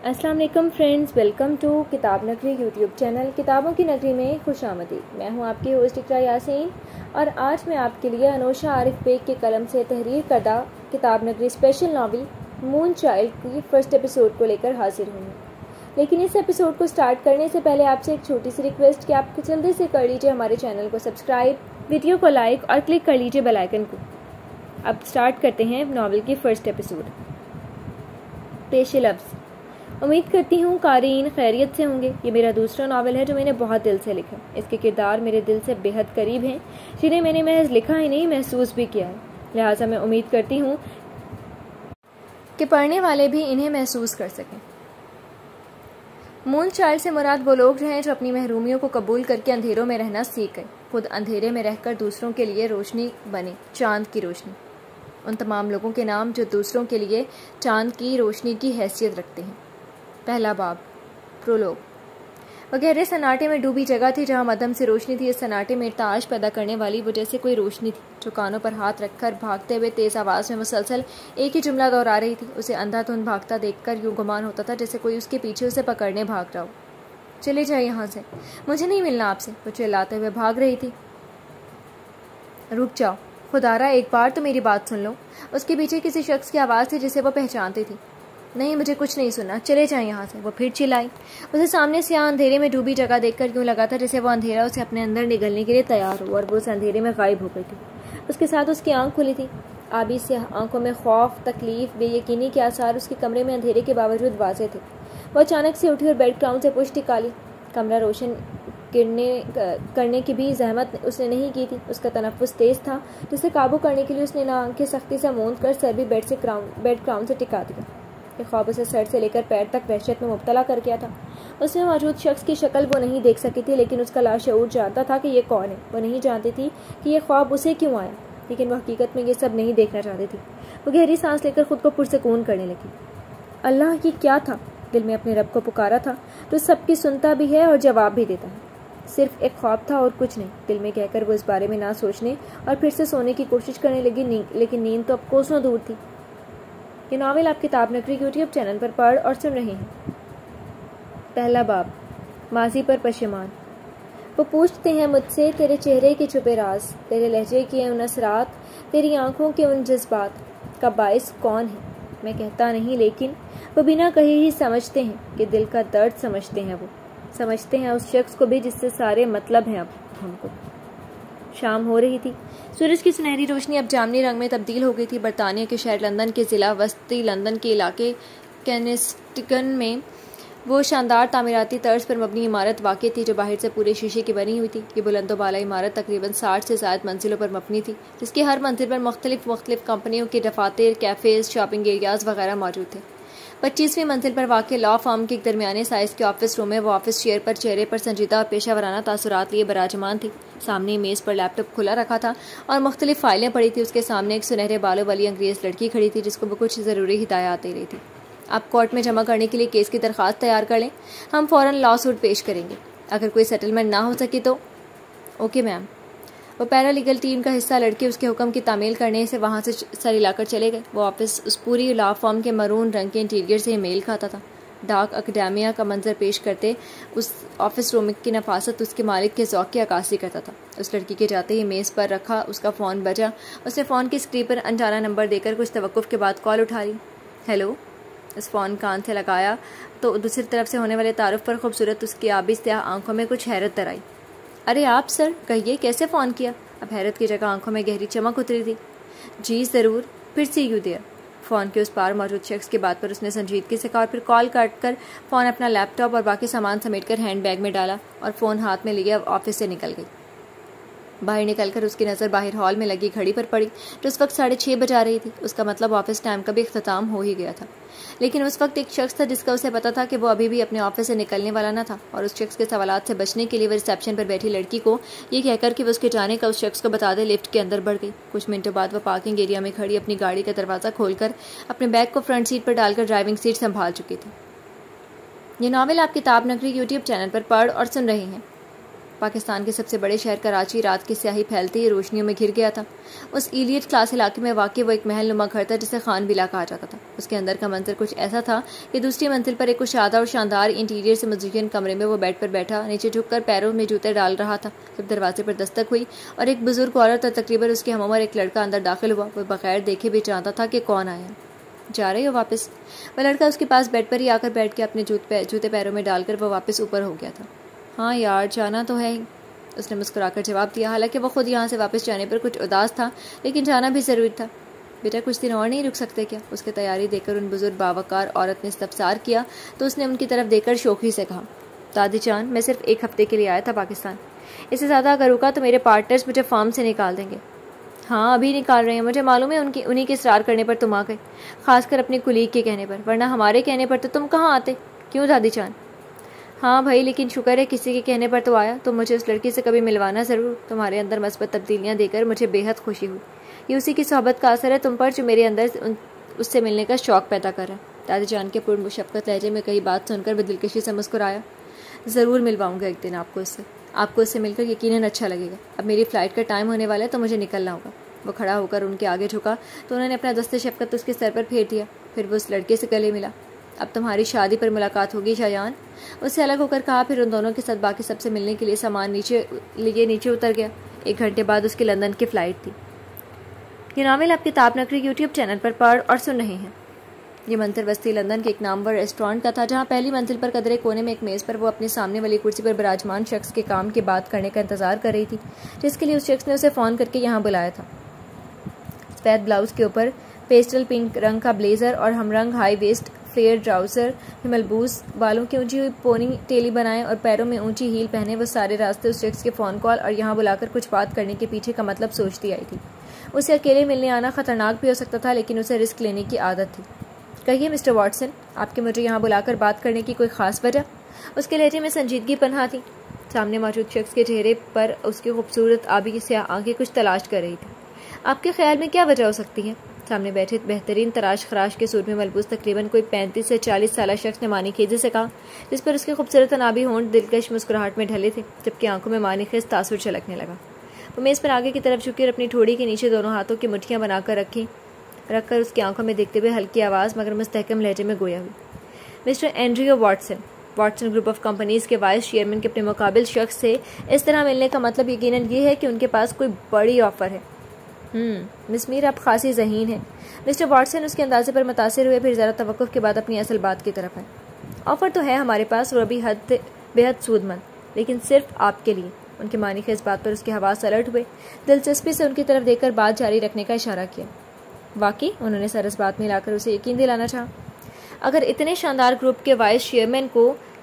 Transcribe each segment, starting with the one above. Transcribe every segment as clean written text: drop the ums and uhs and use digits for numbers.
अस्सलाम वालेकुम friends, welcome to किताब नगरी यूट्यूब चैनल। किताबों की नगरी में खुशामदीद। मैं हूं आपकी होस्ट इकरा यासीन और आज मैं आपके लिए अनोशा आरिफ बेग के कलम से तहरीर करदा किताब नगरी स्पेशल नावल मून चाइल्ड की फर्स्ट एपिसोड को लेकर हाजिर हूँ। लेकिन इस एपिसोड को स्टार्ट करने से पहले आपसे एक छोटी सी रिक्वेस्ट कि आप जल्दी से कर लीजिए हमारे चैनल को सब्सक्राइब, वीडियो को लाइक और क्लिक कर लीजिए बेल आइकन को। अब स्टार्ट करते हैं नावल की फर्स्ट एपिसोड। पेशे लफ्ज़। उम्मीद करती हूँ क़ारीन खैरियत से होंगे। ये मेरा दूसरा नावल है जो मैंने बहुत दिल से लिखा। इसके किरदार मेरे दिल से बेहद करीब हैं, जिन्हें मैंने महज लिखा ही नहीं महसूस भी किया है। लिहाजा मैं उम्मीद करती हूँ कि पढ़ने वाले भी इन्हें महसूस कर सकें। मून चाइल्ड से मुराद वो लोग हैं जो अपनी महरूमियों को कबूल करके अंधेरों में रहना सीख गए, खुद अंधेरे में रहकर दूसरों के लिए रोशनी बने, चांद की रोशनी। उन तमाम लोगों के नाम जो दूसरों के लिए चांद की रोशनी की हैसियत रखते हैं। पहला बाब, प्रोलोग। वह गहरे सन्नाटे में डूबी जगह थी जहाँ मध्यम से रोशनी थी। इस सन्नाटे में ताश पैदा करने वाली वो जैसे कोई रोशनी थी जो कानों पर हाथ रखकर भागते हुए तेज आवाज़ में मुसलसल एक ही जुमला दोहरा रही थी। उसे अंधाधुंध भागता देखकर यूं गुमान होता था जैसे कोई उसके पीछे उसे पकड़ने भाग रहा हो। चले जाए यहाँ से, मुझे नहीं मिलना आपसे, वो चिल्लाते हुए भाग रही थी। रुक जाओ खुदारा, एक बार तो मेरी बात सुन लो। उसके पीछे किसी शख्स की आवाज़ थी जिसे वो पहचानती थी। नहीं, मुझे कुछ नहीं सुनना, चले जाएं यहाँ से, वो फिर चिल्लाई। उसे सामने से यहाँ अंधेरे में डूबी जगह देखकर यूँ लगा था जैसे वो अंधेरा उसे अपने अंदर निगलने के लिए तैयार हो, और वो उस अंधेरे में गायब हो गई थी। उसके साथ उसकी आंख खुली थी। आबी से आंखों में खौफ, तकलीफ, बेयकीनी के आसार उसके कमरे में अंधेरे के बावजूद वाज़ेह थे। वह अचानक से उठी और बेड क्राउन से पुष्टि निकाली। कमरा रोशन करने की भी जहमत उसने नहीं की थी। उसका तनफ्फुस तेज था, जिसे काबू करने के लिए उसने ना आंखें सख्ती से मूंद कर सर भी बेड क्राउन से टिका दिया। ये ख्वाब उसे सर से लेकर पैर तक वहशत में मुब्तला कर गया था। उसमें मौजूद शख्स की शक्ल वो नहीं देख सकी थी, लेकिन उसका लाशऊर जानता था कि ये कौन है। वो नहीं जानती थी कि यह ख्वाब उसे क्यों आया, लेकिन वह हकीकत में ये सब नहीं देखना चाहती थी। वो गहरी सांस लेकर खुद को पुरसकून करने लगी। अल्लाह, ये क्या था? दिल में अपने रब को पुकारा था जो सबकी सुनता भी है और जवाब भी देता है। सिर्फ एक ख्वाब था और कुछ नहीं, दिल में कहकर वो इस बारे में ना सोचने और फिर से सोने की कोशिश करने लगी। लेकिन नींद तो अब कोसों दूर थी। ये नावल आप किताब नगरी यूट्यूब चैनल पर पढ़ और सुन रहे हैं। पहला बाब, माजी पर पशेमान। वो पूछते हैं मुझसे तेरे चेहरे के छुपे राज, तेरे लहजे की उन असरात, तेरी आंखों के उन जज्बात का बाइस कौन है? मैं कहता नहीं, लेकिन वो बिना कहे ही समझते हैं कि दिल का दर्द समझते हैं। वो समझते हैं उस शख्स को भी जिससे सारे मतलब हैं अब हमको। शाम हो रही थी। सूरज की सुनहरी रोशनी अब जामनी रंग में तब्दील हो गई थी। बरतानिया के शहर लंदन के ज़िला वस्ती लंदन के इलाके कैनिस्टिगन में वो शानदार तामीराती तर्ज पर मबनी इमारत वाक़ई थी जो बाहर से पूरे शीशे की बनी हुई थी। ये बुलंदोबाला इमारत तकरीबन 60 से ज़ायद मंजिलों पर मबनी थी, जिसकी हर मंजिल पर मुख्तलिफ कंपनियों के दफातर, कैफ़ेज़, शॉपिंग एरियाज़ वगैरह मौजूद थे। 25वीं मंजिल पर वाक़ लॉ फर्म के एक दरमियाने साइज़ के ऑफिस रूम में वो ऑफिस चेयर पर चेहरे पर संजीदा और पेशा वराना तासुरात लिए बराजमान थी। सामने मेज़ पर लैपटॉप खुला रखा था और मुख्तलिफ फाइलें पड़ी थी। उसके सामने एक सुनहरे बालों वाली अंग्रेज़ लड़की खड़ी थी जिसको वो कुछ ज़रूरी हिदायत दे रही थी। आप कोर्ट में जमा करने के लिए केस की दरख्वास्त तैयार कर लें, हम फ़ौरन लॉ सूट पेश करेंगे। अगर कोई सेटलमेंट ना हो सके तो ओके मैम। वो पैरालीगल टीम का हिस्सा लड़के उसके हुक्म की तामील करने से वहाँ से सर हिलाकर चले गए। वो ऑफिस उस पूरी लॉ फॉर्म के मरून रंग के इंटीरियर से मेल खाता था। डार्क अकेडेमिया का मंजर पेश करते उस ऑफिस रूम की नफासत उसके मालिक के ज़ौक़ की अक्कासी करता था। उस लड़की के जाते ही मेज़ पर रखा उसका फ़ोन बजा। उसने फ़ोन की स्क्रीन पर अनजाना नंबर देकर कुछ तवक्कुफ़ के बाद कॉल उठा ली। हेलो। उस फ़ोन कान से लगाया तो दूसरी तरफ से होने वाले तारुफ पर खूबसूरत उसकी आबी स्याह आंखों में कुछ हैरत दर आई। अरे आप सर, कहिए कैसे फ़ोन किया? अब हैरत की जगह आंखों में गहरी चमक उतरी थी। जी ज़रूर, फिर सी यू देयर। फ़ोन के उस पार मौजूद शख्स की बात पर उसने संजीदगी से कहा और फिर कॉल काट कर फ़ोन अपना लैपटॉप और बाकी सामान समेटकर हैंड बैग में डाला और फ़ोन हाथ में लिए ऑफिस से निकल गई। बाहर निकलकर उसकी नज़र बाहर हॉल में लगी घड़ी पर पड़ी जो उस वक्त 6:30 बजा रही थी। उसका मतलब ऑफिस टाइम का भी इख्तिताम हो ही गया था। लेकिन उस वक्त एक शख्स था जिसका उसे पता था कि वो अभी भी अपने ऑफिस से निकलने वाला न था, और उस शख्स के सवालात से बचने के लिए वो रिसेप्शन पर बैठी लड़की को ये कहकर कि वो उसके जाने का उस शख्स को बता दे लिफ्ट के अंदर बढ़ गई। कुछ मिनटों बाद वो पार्किंग एरिया में खड़ी अपनी गाड़ी का दरवाज़ा खोलकर अपने बैग को फ्रंट सीट पर डालकर ड्राइविंग सीट संभाल चुकी थी। ये नावल आप किताब नगरी यूट्यूब चैनल पर पढ़ और सुन रहे हैं। पाकिस्तान के सबसे बड़े शहर कराची रात की स्याही फैलती ही रोशनियों में घिर गया था। उस इलियट क्लास इलाके में वाक़ई वो एक महल नुमा घर था जिसे खान विला कहा जाता था। उसके अंदर का मंजर कुछ ऐसा था कि दूसरी मंजिल पर एक कुशादा और शानदार इंटीरियर से मज़ीन कमरे में वो बेड पर बैठा नीचे झुककर पैरों में जूते डाल रहा था जब दरवाजे पर दस्तक हुई और एक बुजुर्ग औरत और तकरीबन उसकी हमउम्र एक लड़का अंदर दाखिल हुआ। वो बगैर देखे भी जानता था कि कौन आया। जा रही हो वापस? वह लड़का उसके पास बेड पर ही आकर बैठ के अपने जूते पैरों में डालकर वह वापस ऊपर हो गया था। हाँ यार, जाना तो है ही, उसने मुस्कुराकर जवाब दिया। हालांकि वह खुद यहाँ से वापस जाने पर कुछ उदास था, लेकिन जाना भी ज़रूरी था। बेटा कुछ दिन और नहीं रुक सकते क्या? उसके तैयारी देकर उन बुजुर्ग बावकार औरत ने इस्तफसार किया तो उसने उनकी तरफ देखकर शौखी से कहा, दादी जान, मैं सिर्फ 1 हफ्ते के लिए आया था पाकिस्तान। इससे ज़्यादा अगर रुका तो मेरे पार्टनर्स मुझे फार्म से निकाल देंगे। हाँ, अभी निकाल रहे हैं, मुझे मालूम है। उन्हीं के इसरार करने पर तुम आ गए, खासकर अपनी कुलीग के कहने पर, वरना हमारे कहने पर तो तुम कहाँ आते। क्यों दादी जान? हाँ भाई, लेकिन शुक्र है किसी के कहने पर तो आया। तो मुझे उस लड़की से कभी मिलवाना ज़रूर। तुम्हारे अंदर मस्बत तब्दीलियाँ देकर मुझे बेहद खुशी हुई। ये उसी की सोहबत का असर है तुम पर जो मेरे अंदर उससे मिलने का शौक़ पैदा कर रहा है। दादी जान के पुरमुशक्क़त लहजे में कई बात सुनकर वह दिलकशी से मुस्कुराया। ज़रूर मिलवाऊंगा एक दिन आपको उससे मिलकर यकीनन अच्छा लगेगा। अब मेरी फ़्लाइट का टाइम होने वाला है तो मुझे निकलना होगा। वो खड़ा होकर उनके आगे झुका तो उन्होंने अपना दस्ते शफ़क़त उसके सर पर फेर दिया। फिर वो उस लड़के से गले मिला। अब तुम्हारी शादी पर मुलाकात होगी शाहजान, उससे अलग होकर कहा। फिर उन दोनों के साथ बाकी सबसे मिलने के लिए सामान नीचे उतर गया। 1 घंटे बाद उसकी लंदन की फ़्लाइट थी। ये नावल आप किताब नगरी यूट्यूब चैनल पर पढ़ और सुन रहे हैं। ये मंतर बस्ती लंदन के एक नामवर रेस्टोरेंट का था, जहाँ पहली मंजिल पर कदरे कोने में एक मेज़ पर वो अपने सामने वाली कुर्सी पर विराजमान शख्स के काम की बात करने का इंतजार कर रही थी, जिसके लिए उस शख्स ने उसे फ़ोन करके यहाँ बुलाया था। सफ़ेद ब्लाउज़ के ऊपर पेस्टल पिंक रंग का ब्लेज़र और हमरंग हाई वेस्ट फ्लेयर ट्राउज़र में मलबूस, बालों की ऊंची हुई पोनी टेली बनाए और पैरों में ऊंची हील पहने वो सारे रास्ते उस शख्स के फ़ोन कॉल और यहाँ बुलाकर कुछ बात करने के पीछे का मतलब सोचती आई थी। उसे अकेले मिलने आना ख़तरनाक भी हो सकता था, लेकिन उसे रिस्क लेने की आदत थी। कहिए मिस्टर वॉटसन, आपके मुझे यहाँ बुलाकर बात करने की कोई ख़ास वजह? उसके लहजे में संजीदगी पनहा थी। सामने मौजूद शख्स के चेहरे पर उसकी खूबसूरत आबी से आंखें कुछ तलाश कर रही थी। आपके ख्याल में क्या वजह हो सकती है? सामने बैठे बेहतरीन तराश खराश के सूट में मलबूस तकरीबन कोई 35 से 40 साल शख्स ने मानीखेज़ी से कहा, जिस पर उसके खूबसूरत अनाबी होंठ दिलकश मुस्कुराहट में ढले थे, जबकि आंखों में मानीखेज़ तासुर झलकने लगा। वो मेज़ पर आगे की तरफ झुकी और अपनी ठोड़ी के नीचे दोनों हाथों की मुट्ठियां बनाकर रखकर उसकी आंखों में देखते हुए हल्की आवाज़ मगर मुस्तहकम लहजे में गोया हुई, mister एंड्रियो Watson group of companies के वाइस चेयरमैन के अपने मुकाबिल शख्स से इस तरह मिलने का मतलब यकीनन ये है कि उनके पास कोई बड़ी ऑफ़र है। मिस मीर, आप खासी ज़हीन हैं। मिस्टर वॉटसन उसके अंदाजे पर मुतासिर हुए, फिर ज़रा तवक्कुफ़ के बाद अपनी असल बात की तरफ आए। ऑफ़र तो है हमारे पास और अभी बेहद सूदमंद, लेकिन सिर्फ आपके लिए। उनके मानीखेज़ बात पर उसके हवास अलर्ट हुए। दिलचस्पी से उनकी तरफ देखकर बात जारी रखने का इशारा किया। वाकई? उन्होंने सर इस बात में हिलाकर उसे यकीन दिलाना चाहा। अगर इतने शानदार ग्रुप के वाइस चेयरमैन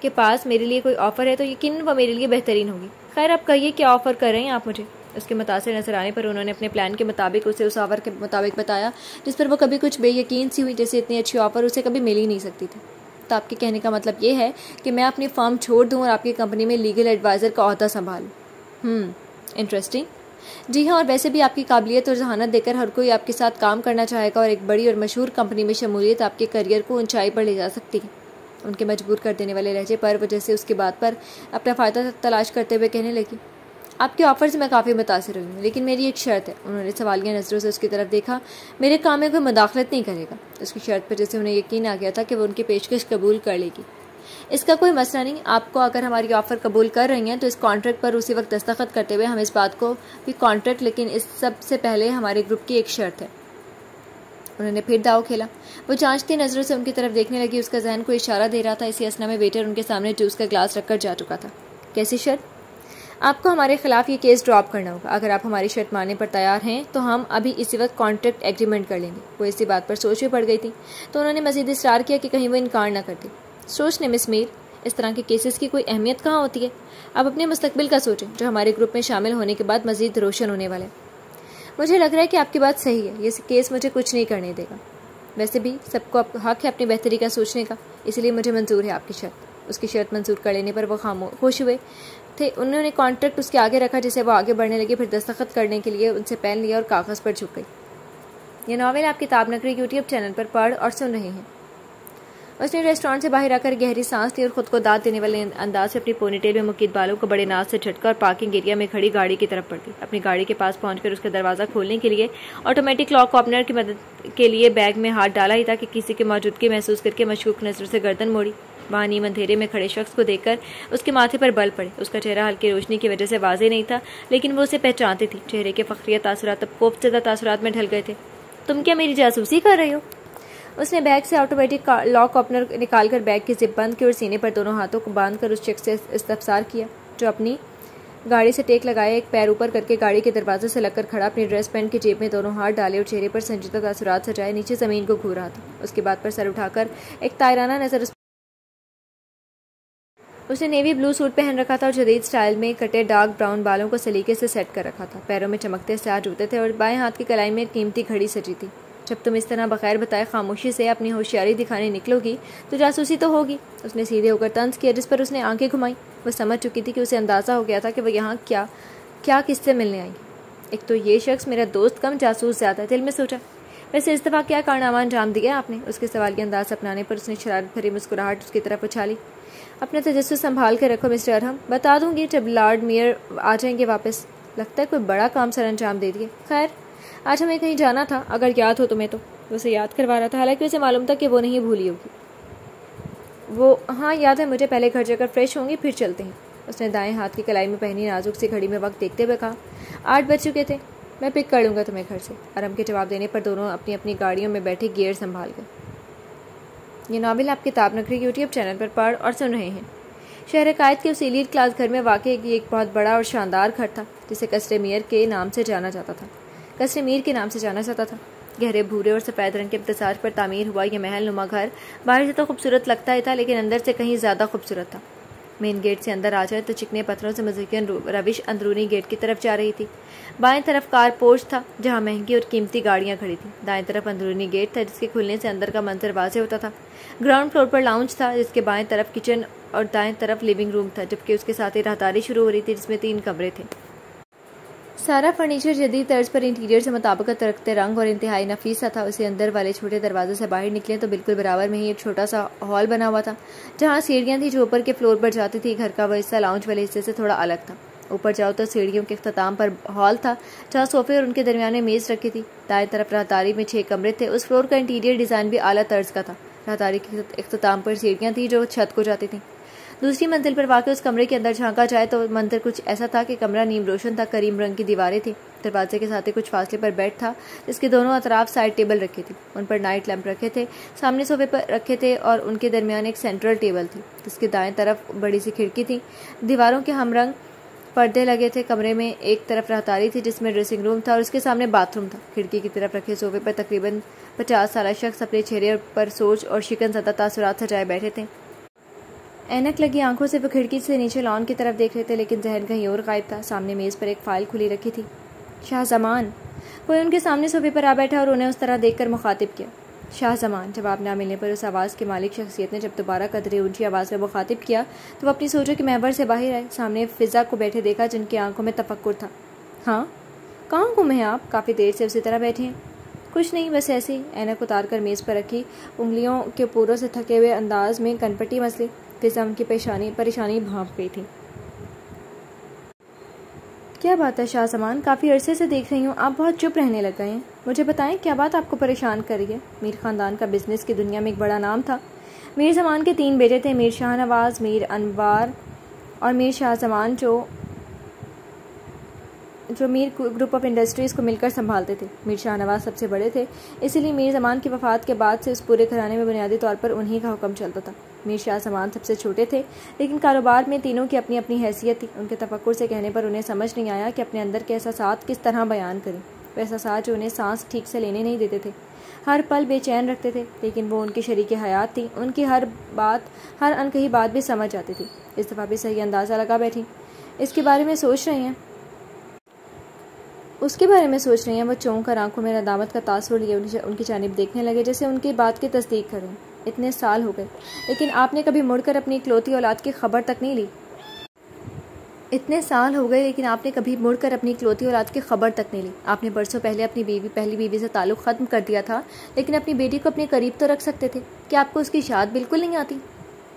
के पास मेरे लिए कोई ऑफ़र है तो यकीनन वह मेरे लिए बेहतरीन होगी। खैर, आप कहिए क्या ऑफ़र कर रहे हैं आप मुझे? उसके मुतासिर नजर आने पर उन्होंने अपने प्लान के मुताबिक उसे उस ऑफ़र के मुताबिक बताया जिस पर वो कभी कुछ बेयकीन सी हुई, जैसे इतनी अच्छी ऑफ़र उसे कभी मिल ही नहीं सकती थी। तो आपके कहने का मतलब ये है कि मैं अपनी फर्म छोड़ दूँ और आपकी कंपनी में लीगल एडवाइज़र का ओहदा संभालूँ? इंटरेस्टिंग। जी हाँ, और वैसे भी आपकी काबिलियत और जहानत देखकर हर कोई आपके साथ काम करना चाहेगा और एक बड़ी और मशहूर कंपनी में शमूलियत आपके करियर को ऊंचाई पर ले जा सकती है। उनके मजबूर कर देने वाले लहजे पर वजह से उसकी बात पर अपना फ़ायदा तलाश करते हुए कहने लगी, आपके ऑफ़र से मैं काफ़ी मुतासिर हुई हूँ, लेकिन मेरी एक शर्त है। उन्होंने सवालिया नज़रों से उसकी तरफ देखा। मेरे काम में कोई मुदाखलत नहीं करेगा। उसकी शर्त पर जैसे उन्हें यकीन आ गया था कि वो उनकी पेशकश कबूल कर लेगी। इसका कोई मसला नहीं। आपको अगर हमारी ऑफ़र कबूल कर रही हैं तो इस कॉन्ट्रैक्ट पर उसी वक्त दस्तखत करते हुए हम इस बात को भी कॉन्ट्रैक्ट, लेकिन इस सब से पहले हमारे ग्रुप की एक शर्त है। उन्होंने फिर दाव खेला। वो जांचती नज़रों से उनकी तरफ देखने लगी। उसका जहन को इशारा दे रहा था। इसी असना में वेटर उनके सामने जूस का ग्लास रखकर जा चुका था। कैसी शर्त? आपको हमारे खिलाफ ये केस ड्रॉप करना होगा। अगर आप हमारी शर्त मानने पर तैयार हैं तो हम अभी इसी वक्त कॉन्ट्रैक्ट एग्रीमेंट कर लेंगे। वो इसी बात पर सोच में पड़ गई थी तो उन्होंने मजीद इसरार किया कि कहीं वो इनकार न करती। सोच लें मिस मीर, इस तरह के केसेस की कोई अहमियत कहाँ होती है। आप अपने मुस्तकबिल का सोचें जो हमारे ग्रुप में शामिल होने के बाद मजीद रोशन होने वाले। मुझे लग रहा है कि आपकी बात सही है। ये केस मुझे कुछ नहीं करने देगा। वैसे भी सबको हक है अपनी बेहतरी का सोचने का, इसलिए मुझे मंजूर है आपकी शर्त। उसकी शर्त मंजूर कर लेने पर वो खुश हुए थे। उन्होंने कॉन्ट्रैक्ट उसके आगे रखा जिसे वो आगे बढ़ने लगी। फिर दस्तखत करने के लिए उनसे पेन लिया और कागज़ पर झुक गई। ये नावल आप किताब नगरी यूट्यूब चैनल पर पढ़ और सुन रहे हैं। उसने रेस्टोरेंट से बाहर आकर गहरी सांस ली और खुद को दाद देने वाले अंदाज से अपनी पोनीटेल में मुकीद बालों को बड़े नाज से झटका और पार्किंग एरिया में खड़ी गाड़ी की तरफ बढ़ गई। अपनी गाड़ी के पास पहुंचकर उसका दरवाजा खोलने के लिए ऑटोमेटिक लॉक ओपनर की मदद के लिए बैग में हाथ डाला ही था कि किसी की मौजूदगी महसूस करके मशकूक नजर से गर्दन मोड़ी। वहां नीम अंधेरे में खड़े शख्स को देखकर उसके माथे पर बल पड़े। उसका चेहरा हल्की रोशनी की वजह से वाज़ेह नहीं था, लेकिन वो उसे पहचानती थी। चेहरे के फखरिया तासुरात अब खौफजदा तासुरात में ढल गए थे। तुम क्या मेरी जासूसी कर रही हो? उसने बैग से ऑटोमेटिक लॉक ओपनर निकालकर बैग की जिप बंद की और सीने पर दोनों हाथों को बांधकर उस शख्स से इस्तफसार किया जो अपनी गाड़ी से टेक लगाए एक पैर ऊपर करके गाड़ी के दरवाजे से लगकर खड़ा, अपनी ड्रेस पैंट की जेब में दोनों हाथ डाले और चेहरे पर संजीदा तासुरात सजाए नीचे जमीन को घूर रहा था। उसके बाद पर सर उठाकर एक तायराना नजर उसने नेवी ब्लू सूट पहन रखा था और जदीद स्टाइल में कटे डार्क ब्राउन बालों को सलीके से सेट कर रखा था। पैरों में चमकते स्याह जूते थे और बाएं हाथ की कलाई में कीमती घड़ी सजी थी। जब तुम इस तरह बगैर बताए खामोशी से अपनी होशियारी दिखाने निकलोगी तो जासूसी तो होगी। उसने सीधे होकर तंज किया, जिस पर उसने आंखें घुमाई। वो समझ चुकी थी कि उसे अंदाजा हो गया था कि वो यहाँ क्या किससे मिलने आई। एक तो ये शख्स मेरा दोस्त कम जासूस ज्यादा, दिल में सोचा। वैसे इस दफा क्या कारनामा अंजाम दिया आपने? उसके सवाल के अंदाज अपनाने पर उसने शरारत भरी मुस्कुराहट उसकी तरफ उछाली। अपने तजस्सुस संभाल के रखो मिस्टर अरहम, बता दूंगी जब लॉर्ड मेयर आ जाएंगे वापस। लगता है कोई बड़ा काम सर अंजाम दे दिए। खैर, आज हमें कहीं जाना था, अगर याद हो तुम्हें तो। उसे याद करवा रहा था, हालांकि उसे मालूम था कि वो नहीं भूली होगी। वो हाँ याद है मुझे, पहले घर जाकर फ्रेश होंगी फिर चलते हैं। उसने दाएं हाथ की कलाई में पहनी नाजुक सी घड़ी में वक्त देखते हुए कहा। 8 बज चुके थे, मैं पिक कर लूंगा तुम्हें घर से। अरहम के जवाब देने पर दोनों अपनी अपनी गाड़ियों में बैठे गियर संभाल गए। ये नावल आप किताब नगरी यूट्यूब चैनल पर पढ़ और सुन रहे हैं। शहर कायद के उस एलीट क्लास घर में वाकई एक बहुत बड़ा और शानदार घर था जिसे कसरे मीर के नाम से जाना जाता था। गहरे भूरे और सफ़ेद रंग के इम्तजाज पर तामीर हुआ यह महल नुमा घर बाहर से तो खूबसूरत लगता ही था, लेकिन अंदर से कहीं ज़्यादा खूबसूरत था। मेन गेट से अंदर आ जाए तो चिकने पत्थरों से मज़ीन रविश अंदरूनी गेट की तरफ जा रही थी। बाएं तरफ कार पोर्च था जहां महंगी और कीमती गाड़ियां खड़ी थी। दाएं तरफ अंदरूनी गेट था जिसके खुलने से अंदर का मंजर वाज़ेह होता था। ग्राउंड फ्लोर पर लाउंज था जिसके बाएं तरफ किचन और दाएं तरफ लिविंग रूम था, जबकि उसके साथ ही राहदारी शुरू हो रही थी जिसमें 3 कमरे थे। सारा फर्नीचर जदीद तर्ज पर इंटीरियर से मुताबिकत रखते रंग और इंतहाई नफीसा था। उसे अंदर वाले छोटे दरवाजे से बाहर निकले तो बिल्कुल बराबर में ही एक छोटा सा हॉल बना हुआ था जहां सीढ़ियां थी जो ऊपर के फ्लोर पर जाती थी। घर का वह हिस्सा लाउंज वाले हिस्से से थोड़ा अलग था। ऊपर जाओ तो सीढ़ियों के इख्तिताम पर हॉल था जहाँ सोफे और उनके दरमियान में मेज रखी थी। दाएं तरफ राहदारी में 6 कमरे थे। उस फ्लोर का इंटीरियर डिजाइन भी आला तर्ज का था। राहदारी के इख्तिताम पर सीढ़ियां थी जो छत को जाती थी। दूसरी मंजिल पर वाकई उस कमरे के अंदर झांका जाए तो मंजर कुछ ऐसा था कि कमरा नीम रोशन था। करीम रंग की दीवारें थी। दरवाजे के साथ ही कुछ फासले पर बेड था जिसके दोनों अतराफ साइड टेबल रखी थी। उन पर नाइट लैंप रखे थे, सामने सोफे पर रखे थे और उनके दरमियान एक सेंट्रल टेबल थी जिसके दाएं तरफ बड़ी सी खिड़की थी। दीवारों के हमरंग पर्दे लगे थे। कमरे में एक तरफ राहदारी थी जिसमें ड्रेसिंग रूम था और उसके सामने बाथरूम था। खिड़की की तरफ रखे सोफे पर तकरीबन 50 साल शख्स अपने चेहरे पर सोच और शिकन ज़दा तासुरात सजाए बैठे थे। ऐनक लगी आंखों से वो खिड़की से नीचे लॉन की तरफ देख रहे थे, लेकिन जहन कहीं और गायब था। सामने मेज पर एक फाइल खुली रखी थी। शाहजमान। कोई उनके सामने सोफे पर आ बैठा और उन्हें उस तरह देखकर मुखातिब किया। शाहजमान। जवाब ना मिलने पर उस आवाज़ के मालिक शख्सियत ने जब दोबारा कदरे ऊंची आवाज़ में मुखातिब किया तो वो अपनी सोचों के महवर से बाहर आए। सामने फिजा को बैठे देखा जिनकी आंखों में तफक्कुर था। हाँ, कहाँ गुम हैं आप? काफ़ी देर से उसी तरह बैठे हैं। कुछ नहीं, बस ऐसे ही। ऐनक उतार कर मेज़ पर रखी उंगलियों के पूरों से थके हुए अंदाज में कनपट्टी मसली। फिजा उनकी परेशानी भांप गई थी। क्या बात है शाहजमान, काफ़ी अरसे से देख रही हूँ आप बहुत चुप रहने लग गए हैं। मुझे बताएं क्या बात आपको परेशान कर रही है? मीर ख़ानदान का बिजनेस की दुनिया में एक बड़ा नाम था। मीर ज़मान के 3 बेटे थे, मीर शाहनवाज, मीर अनवार और मीर शाहजमान, जो मीर ग्रुप ऑफ इंडस्ट्रीज़ को मिलकर संभालते थे। मीर शाहनवाज सबसे बड़े थे, इसीलिए मीर ज़मान की वफ़ात के बाद से उस पूरे घराने में बुनियादी तौर पर उन्हीं का हुक्म चलता था। मीर शाहजमान सबसे छोटे थे, लेकिन कारोबार में तीनों की अपनी अपनी हैसियत थी। उनके तफक्कुर से कहने पर उन्हें समझ नहीं आया कि अपने अंदर के एहसासात किस तरह बयान करें। वे एहसासात जो उन्हें सांस ठीक से लेने नहीं देते थे, हर पल बेचैन रखते थे, लेकिन वो उनकी शरीके हयात थी। उनकी हर अनकही बात भी समझ जाती थी। इस दफ़ा भी सही अंदाज़ा लगा बैठी। इसके बारे में सोच रही हैं? उसके बारे में सोच रही हैं। वो चौंक कर आंखों में नदामत का तासुर लिए उनकी जानिब देखने लगे जैसे उनकी बात की तस्दीक करें। इतने साल हो गए, लेकिन आपने कभी मुड़कर अपनी इकलौती औलाद की खबर तक नहीं ली। इतने साल हो गए लेकिन आपने कभी मुड़कर अपनी इकलौती औलाद की खबर तक नहीं ली। आपने बरसों पहले अपनी पहली बीवी से ताल्लुक़ ख़त्म कर दिया था, लेकिन अपनी बेटी को अपने करीब तो रख सकते थे। क्या आपको उसकी याद बिल्कुल नहीं आती?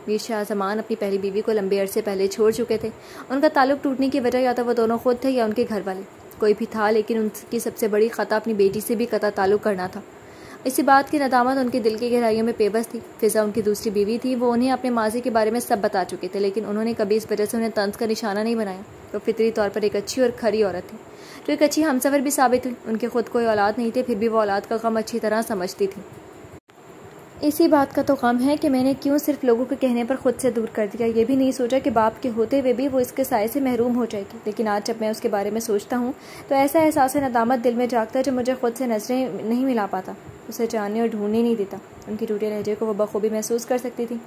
मीर शाह ज़मान अपनी पहली बीवी को लंबे अरसे पहले छोड़ चुके थे। उनका ताल्लुक़ टूटने की वजह या तो वो दोनों खुद थे या उनके घर वाले, कोई भी था, लेकिन उनकी सबसे बड़ी ख़ता अपनी बेटी से भी कता ताल्लुक़ करना था। इसी बात की नदामत उनके दिल की गहराइयों में बेबस थी। फिज़ा उनकी दूसरी बीवी थी। वो उन्हें अपने माजी के बारे में सब बता चुके थे, लेकिन उन्होंने कभी इस वजह से उन्हें तंज का निशाना नहीं बनाया। वो फितरी तौर पर एक अच्छी और खरी औरत थी, जो एक अच्छी हमसफ़र भी साबित हुई। उनके खुद कोई औलाद नहीं थे, फिर भी वो औलाद का गम अच्छी तरह समझती थी। इसी बात का तो गम है कि मैंने क्यों सिर्फ लोगों के कहने पर खुद से दूर कर दिया। ये भी नहीं सोचा कि बाप के होते हुए भी वो इसके साए से महरूम हो जाएगी। लेकिन आज जब मैं उसके बारे में सोचता हूँ तो ऐसा एहसास नदामत दिल में जागता है जो मुझे खुद से नजरें नहीं मिला पाता, उसे जानने और ढूंढने नहीं देता। उनकी टूटे लहजे को वो बखूबी महसूस कर सकती थी।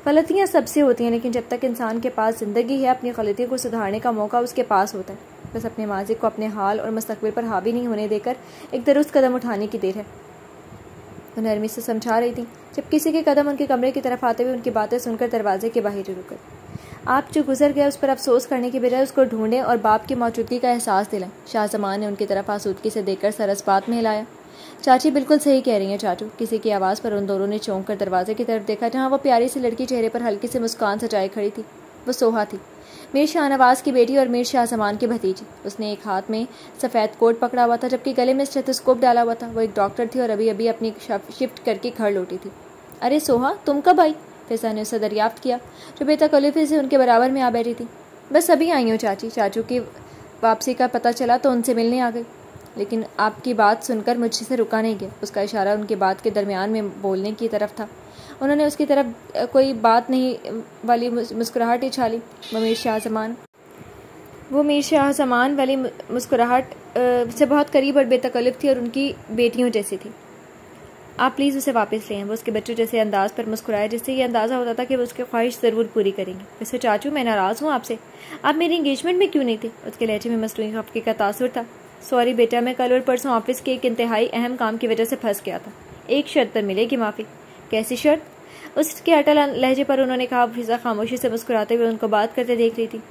गलतियाँ सबसे होती हैं, लेकिन जब तक इंसान के पास ज़िंदगी है, अपनी गलतियों को सुधारने का मौका उसके पास होता है। बस अपने माजी को अपने हाल और मुस्तकबिल पर हावी नहीं होने देकर एक दुरुस्त कदम उठाने की देर है। वो नरमी से समझा रही थी, जब किसी के कदम उनके कमरे की तरफ आते हुए उनकी बातें सुनकर दरवाजे के बाहर रुक गए। आप जो गुजर गया उस पर अफसोस करने के बजाय उसको ढूंढें और बाप की मौजूदगी का एहसास दिलाएं। शाह ज़मान ने उनकी तरफ आसूदगी से देखकर सरस बात में हिलाया। चाची बिल्कुल सही कह रही हैं चाचू। किसी की आवाज़ पर उन दोनों ने चौंक कर दरवाजे की तरफ देखा, जहाँ वो प्यारी सी लड़की चेहरे पर हल्की सी मुस्कान सजाए खड़ी थी। वो सोहा थी, मीर शाहनवाज की बेटी और मीर शाह ज़मान की भतीजी। उसने एक हाथ में सफ़ेद कोट पकड़ा हुआ था, जबकि गले में स्टेथोस्कोप डाला हुआ था। वो एक डॉक्टर थी और अभी अभी अपनी शिफ्ट करके घर लौटी थी। अरे सोहा, तुम कब आई? फिज़ा ने उसे दरियाफ्त किया, जो बेतकल्लुफ़ी से उनके बराबर में आ बैठी थी। बस अभी आई हूँ चाची। चाचू की वापसी का पता चला तो उनसे मिलने आ गई, लेकिन आपकी बात सुनकर मुझसे रुका नहीं गया। उसका इशारा उनकी बात के दरमियान में बोलने की तरफ था। उन्होंने उसकी तरफ कोई बात नहीं वाली मुस्कुराहट उछाली। वो मीर शाह ज़मान वाली मुस्कुराहट से बहुत करीब और बेतकल्लुफ़ थी और उनकी बेटियों जैसी थी। आप प्लीज़ उसे वापस ले आएं। वो उसके बच्चों जैसे अंदाज पर मुस्कुराए, जिससे ये अंदाज़ा होता था कि वो उसकी ख्वाहिश ज़रूर पूरी करेंगे। वैसे चाचू, मैं नाराज़ हूँ आपसे। आप मेरी इंगेजमेंट में क्यों नहीं थे? उसके लहजे में मसनूई खफगी का तासुर था। सॉरी बेटा, मैं कल और परसों ऑफिस के एक इंतहाई अहम काम की वजह से फंस गया था। एक शर्त पर मिलेगी माफ़ी। कैसी शर्त? उसके अटल लहजे पर उन्होंने कहा। फिज़ा खामोशी से मुस्कुराते हुए उनको बात करते देख रही थी।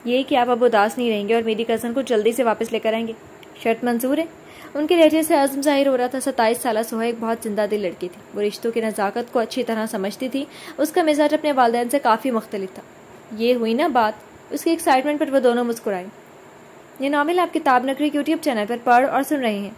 ये कि आप अब उदास नहीं रहेंगे और मेरी कज़न को जल्दी से वापस लेकर आएंगे। शर्त मंजूर है? उनके लहजे से आज़म जाहिर हो रहा था। 27 साल सोहा एक बहुत जिंदा दिल लड़की थी। वो रिश्तों की नज़ाकत को अच्छी तरह समझती थी। उसका मिजाज अपने वालिदैन से काफ़ी मुख्तलिफ था। ये हुई ना बात। उसकी एक्साइटमेंट पर वो दोनों मुस्कुराए। ये नावल आप किताब नगरी के यूट्यूब चैनल पर पढ़ और सुन रहे हैं।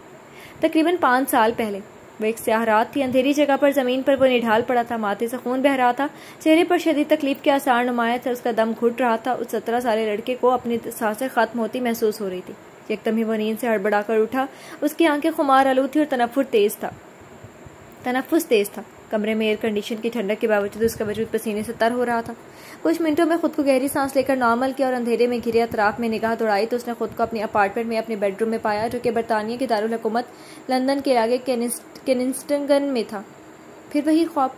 तकरीबन 5 साल पहले वो एक स्याह रात थी। अंधेरी जगह पर ज़मीन पर वो निढाल पड़ा था। माथे से खून बह रहा था। चेहरे पर शदीद तकलीफ के आसार नुमाया थे। उसका दम घुट रहा था। उस 17 साल लड़के को अपनी सांसें खत्म होती महसूस हो रही थी। एकदम ही वो नींद से हड़बड़ाकर उठा। उसकी आंखें खुमार आलूद थी और तनफ्फुस तेज था। कमरे में एयर कंडीशन की ठंडक के बावजूद उसका वजूद पसीने से तर हो रहा था। कुछ मिनटों में खुद को गहरी सांस लेकर नॉर्मल किया और अंधेरे में घिरे अतराफ में निगाह दौड़ाई तो उसने खुद को अपने अपार्टमेंट में अपने बेडरूम में पाया, जो कि बरतानिया की दारुल हुकूमत लंदन के आगे केनिस्टन में था। फिर वही ख्वाब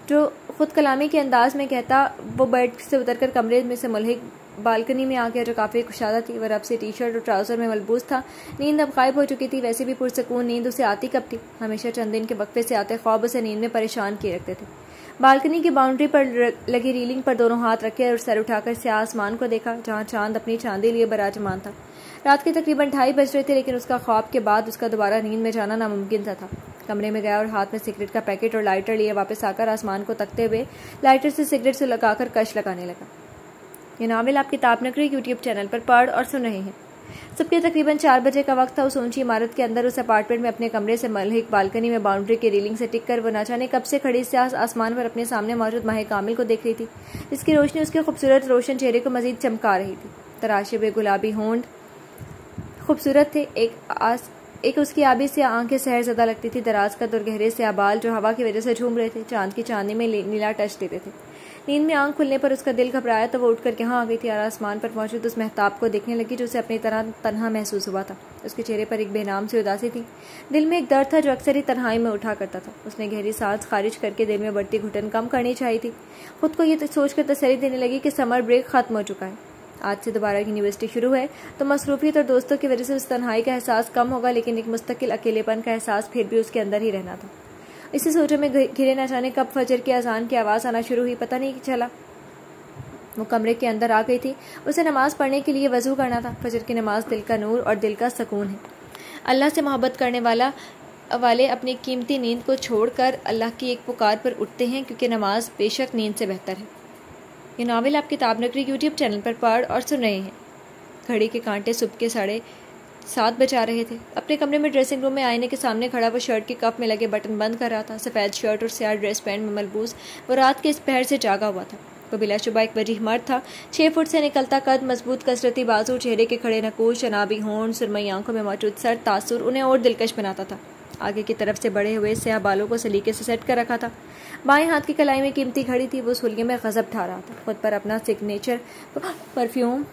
जो खुद कलामी के अंदाज में कहता। वो बेड से उतरकर कमरे में से मुल्हिक बालकनी में आ गया, जो काफ़ी कुशादा थी। वह रब से टी शर्ट और ट्राउज़र में मलबूस था। नींद अब गायब हो चुकी थी। वैसे भी पुरसकून नींद उसे आती कब थी? हमेशा चंद दिन के वक्फे से आते ख्वाब उसे नींद में परेशान किए रखते थे। बालकनी की बाउंड्री पर लगी रीलिंग पर दोनों हाथ रखे और सर उठाकर स्याह आसमान को देखा, जहाँ चांद अपनी चांदी लिए बराजमान था। रात के तकरीबन 2:30 बज रहे थे, लेकिन उसका ख्वाब के बाद उसका दोबारा नींद में जाना नामुमकिन था। कमरे में गया और हाथ में सिगरेट का पैकेट और लाइटर लिए वापस आकर आसमान को तकते हुए लाइटर से सिगरेट से लगाकर कश लगाने लगा। ये नावल आप किताब नगरी यूट्यूब चैनल पर पढ़ और सुन रहे हैं। सुबह तकरीबन 4 बजे का वक्त था। उस ऊंची इमारत के अंदर उस अपार्टमेंट में अपने कमरे से मलहिक बालकनी में बाउंड्री की रेलिंग से टिक कर वो न जाने कब से खड़ी से आसमान पर अपने सामने मौजूद माह कामिल को देख रही थी, जिसकी रोशनी उसके खूबसूरत रोशन चेहरे को मजीद चमका रही थी। तराशे हुए गुलाबी होंठ खूबसूरत थे। एक उसकी आबी से आंखें सहरज़दा लगती थी। दराज कद और गहरे से बाल जो हवा की वजह से झूम रहे थे, चांद की चांदनी में नीला टच देते थे। नींद में आंख खुलने पर उसका दिल घबराया तो वो उठकर यहाँ आ गई थी और आसमान पर मौजूद उस महताब को देखने लगी, जो उसे अपनी तरह तन्हा महसूस हुआ था। उसके चेहरे पर एक बेनाम सी उदासी थी। दिल में एक दर्द था जो अक्सर ही तन्हाई में उठा करता था। उसने गहरी सांस खारिज करके दिल में बढ़ती घुटन कम करनी चाहिए थी। खुद को ये सोचकर तसल्ली देने लगी कि समर ब्रेक खत्म हो चुका है। आज से दोबारा यूनिवर्सिटी शुरू है तो मसरूफियत और दोस्तों की वजह से उस तन्हाई का एहसास कम होगा, लेकिन एक मुस्तकिल अकेलेपन का एहसास फिर भी उसके अंदर ही रहना था। इसी सोचों में घिरे न जाने कब फजर की अजान की आवाज़ आना शुरू हुई, पता नहीं चला। वो कमरे के अंदर आ गई थी। उसे नमाज पढ़ने के लिए वजू करना था। फजर की नमाज दिल का नूर और दिल का सुकून है। अल्लाह से मोहब्बत करने वाले अपनी कीमती नींद को छोड़कर अल्लाह की एक पुकार पर उठते हैं, क्योंकि नमाज बेशक नींद से बेहतर है। ये नावल आप किताब नगरी यूट्यूब चैनल पर पढ़ और सुन रहे हैं। घड़ी के कांटे सुबह के 7:30 बजा रहे थे। अपने कमरे में ड्रेसिंग रूम में आईने के सामने खड़ा वो शर्ट के कप में लगे बटन बंद कर रहा था। सफ़ेद शर्ट और स्याह ड्रेस पैंट में मलबूस वो रात के इस पहर से जागा हुआ था। वो बिलाशुबा एक वजीह मर्द था। 6 फुट से निकलता कद, मजबूत कसरती बाजू, चेहरे के खड़े नकूश, शनाबी होंठ, सुरमई आंखों में मौजूद सर तासुर उन्हें और दिलकश बनाता था। आगे की तरफ से बड़े हुए स्याह बालों को सलीके से सेट कर रखा था। बाएं हाथ की कलाई में कीमती घड़ी थी। वो सुलगे में गजब ठा रहा था। खुद पर अपना सिग्नेचर परफ्यूम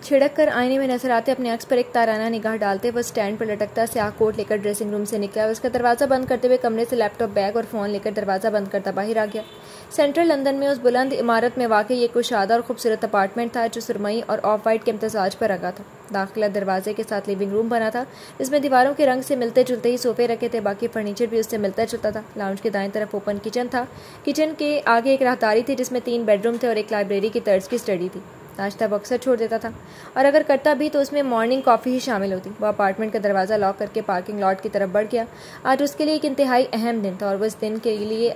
छिड़क कर आईने में नजर आते अपने अक्स पर एक ताराना निगाह डालते वो स्टैंड पर लटकता स्याह कोट लेकर ड्रेसिंग रूम से निकला। उसका दरवाज़ा बंद करते हुए कमरे से लैपटॉप, बैग और फ़ोन लेकर दरवाज़ा बंद करता बाहर आ गया। सेंट्रल लंदन में उस बुलंद इमारत में वाकई ये कुशादा और खूबसूरत अपार्टमेंट था जो सुरमई और ऑफ वाइट के इम्तजाज पर रखा था। दाखिला दरवाजे के साथ लिविंग रूम बना था, जिसमें दीवारों के रंग से मिलते जुलते ही सोफे रखे थे। बाकी फर्नीचर भी उससे मिलता जुलता था। लाउंज के दाएं तरफ ओपन किचन था। किचन के आगे एक राहदारी थी जिसमें 3 बेडरूम थे और एक लाइब्रेरी की तर्ज की स्टडी थी। नाश्ता वो अक्सर छोड़ देता था, और अगर करता भी तो उसमें मॉर्निंग कॉफ़ी ही शामिल होती। वो अपार्टमेंट का दरवाज़ा लॉक करके पार्किंग लॉट की तरफ बढ़ गया। आज उसके लिए एक इंतहाई अहम दिन था और वो इस दिन के लिए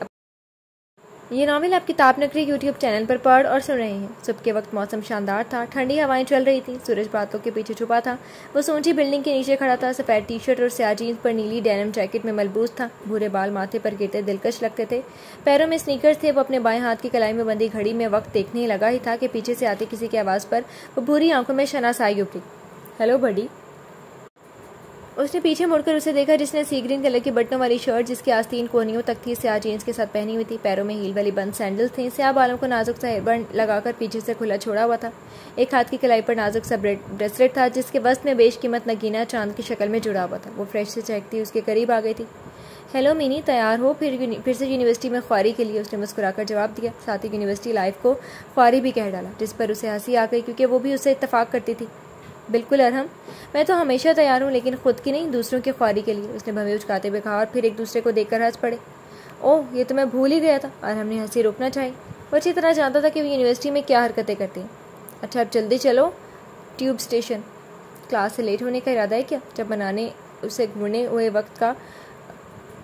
ये नावल आप किताब नगरी यूट्यूब चैनल पर पढ़ और सुन रहे हैं। सुबह के वक्त मौसम शानदार था। ठंडी हवाएं चल रही थी। सूरज बादलों के पीछे छुपा था। वो ऊंची बिल्डिंग के नीचे खड़ा था। सफ़ेद टी शर्ट और स्याह जीन्स पर नीली डेनिम जैकेट में मलबूस था। भूरे बाल माथे पर गिरते दिलकश लगते थे। पैरों में स्नीकर्स थे। वो अपने बाएं हाथ की कलाई में बंधी घड़ी में वक्त देखने लगा ही था कि पीछे से आती किसी की आवाज़ पर वो भूरी आंखों में शनासाई उभरी। Hello buddy. उसने पीछे मुड़कर उसे देखा, जिसने सी ग्रीन कलर की बटनों वाली शर्ट जिसकी आस्तीन कोहनियों तक थी स्याह जीन्स के साथ पहनी हुई थी। पैरों में हील वाली बंद सैंडल्स थी। स्याह बालों को नाजुक सा हेयरबैंड लगाकर पीछे से खुला छोड़ा हुआ था। एक हाथ की कलाई पर नाजुक सा ब्रेसलेट था जिसके वस्त में बेशकीमत नगीना चांद की शक्ल में जुड़ा हुआ था। वो फ्रेश से चहकती उसके करीब आ गई थी। हेलो मिनी, तैयार हो फिर से यूनिवर्सिटी में ख्वारी के लिए? उसने मुस्कुराकर जवाब दिया। साथ ही यूनिवर्सिटी लाइफ को ख्वारी भी कह डाला, जिस पर उसे हंसी आ गई क्योंकि वो भी उससे इत्तेफाक करती थी। बिल्कुल अरहम, मैं तो हमेशा तैयार हूँ, लेकिन खुद की नहीं, दूसरों की ख्वारी के लिए, उसने भवें उचकाते हुए कहा और फिर एक दूसरे को देखकर हंस पड़े। ओह, ये तो मैं भूल ही गया था। अरहम ने हंसी रोकना चाहिए। वो अच्छी तरह जानता था कि वो यूनिवर्सिटी में क्या हरकतें करती हैं। अच्छा, अब जल्दी चलो ट्यूब स्टेशन। क्लास से लेट होने का इरादा है क्या? जब बनाने उसे घूरने हुए वक्त का